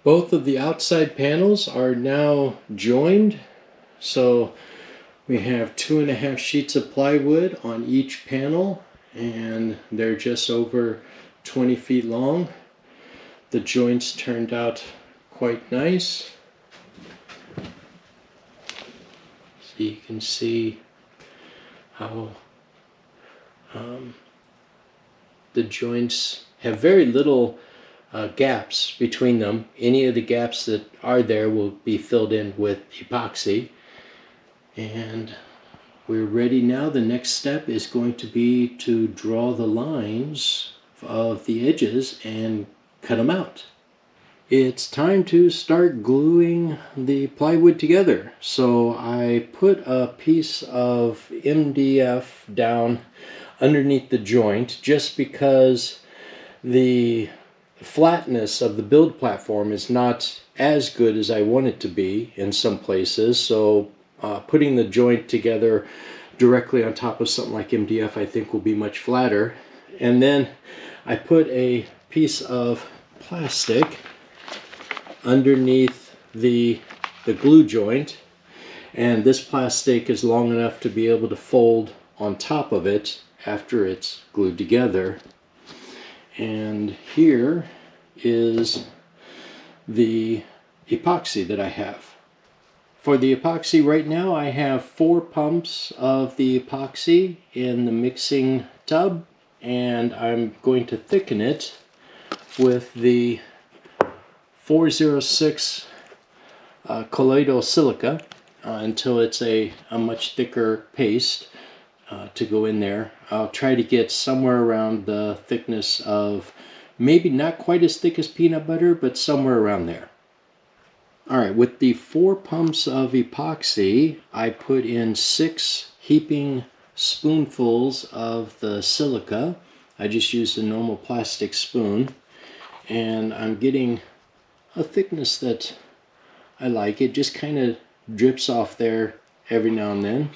Both of the outside panels are now joined, so we have 2.5 sheets of plywood on each panel, and they're just over 20 feet long. The joints turned out quite nice. So you can see how the joints have very little gaps between them. Any of the gaps that are there will be filled in with epoxy. And we're ready now. The next step is going to be to draw the lines of the edges and cut them out. It's time to start gluing the plywood together. So I put a piece of MDF down underneath the joint just because the flatness of the build platform is not as good as I want it to be in some places. So putting the joint together directly on top of something like MDF I think will be much flatter. And then I put a piece of plastic underneath the glue joint, and this plastic is long enough to be able to fold on top of it after it's glued together. And here is the epoxy that I have. For the epoxy right now I have 4 pumps of the epoxy in the mixing tub, and I'm going to thicken it with the 406 colloidal silica until it's a much thicker paste to go in there. I'll try to get somewhere around the thickness of, maybe not quite as thick as peanut butter, but somewhere around there. Alright, with the 4 pumps of epoxy, I put in 6 heaping spoonfuls of the silica. I just used a normal plastic spoon, and I'm getting a thickness that I like. It just kind of drips off there every now and then.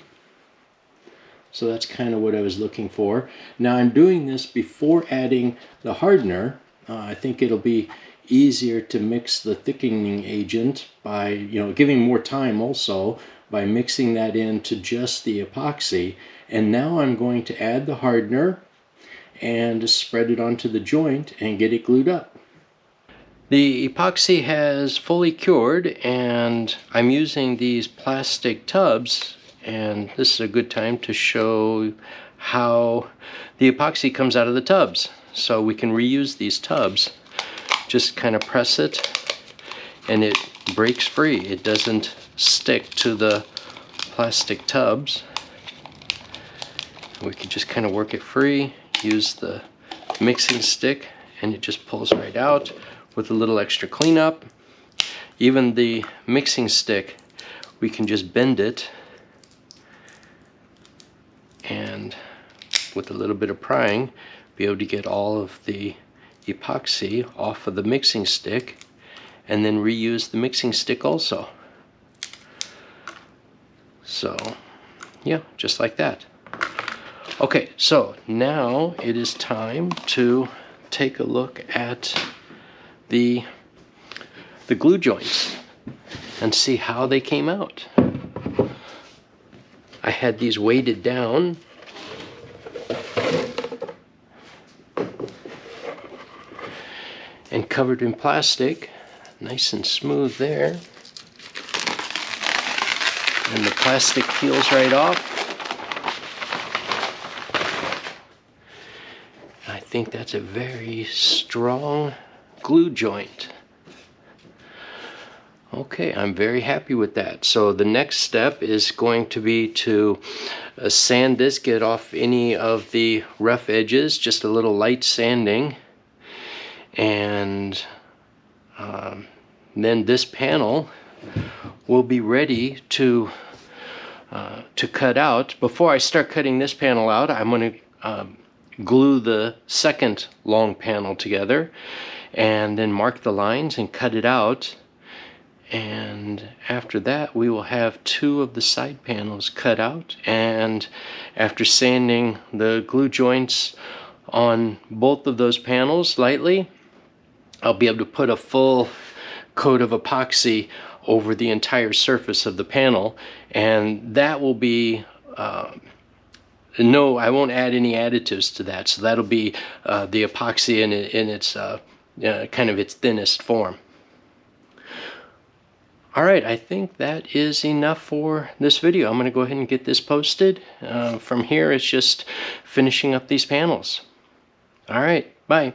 So that's kind of what I was looking for. Now I'm doing this before adding the hardener. I think it'll be easier to mix the thickening agent by, giving more time also by mixing that into just the epoxy. And now I'm going to add the hardener and spread it onto the joint and get it glued up. The epoxy has fully cured, and I'm using these plastic tubs, and this is a good time to show how the epoxy comes out of the tubs. So we can reuse these tubs. Just kind of press it and it breaks free. It doesn't stick to the plastic tubs. We can just kind of work it free, use the mixing stick, and it just pulls right out with a little extra cleanup. Even the mixing stick, we can just bend it, and with a little bit of prying be able to get all of the epoxy off of the mixing stick, and then reuse the mixing stick also. So yeah, just like that. Okay, so now it is time to take a look at the glue joints and see how they came out. I had these weighted down and covered in plastic, nice and smooth there. And the plastic peels right off. I think that's a very strong glue joint. Okay, I'm very happy with that. So the next step is going to be to sand this, get off any of the rough edges, just a little light sanding. And then this panel will be ready to cut out. Before I start cutting this panel out, I'm going to glue the second long panel together and then mark the lines and cut it out. And after that we will have 2 of the side panels cut out, and after sanding the glue joints on both of those panels lightly, I'll be able to put a full coat of epoxy over the entire surface of the panel, and that will be no, I won't add any additives to that, so that'll be the epoxy in its kind of its thinnest form. Alright, I think that is enough for this video. I'm going to go ahead and get this posted. From here, it's just finishing up these panels. Alright, bye.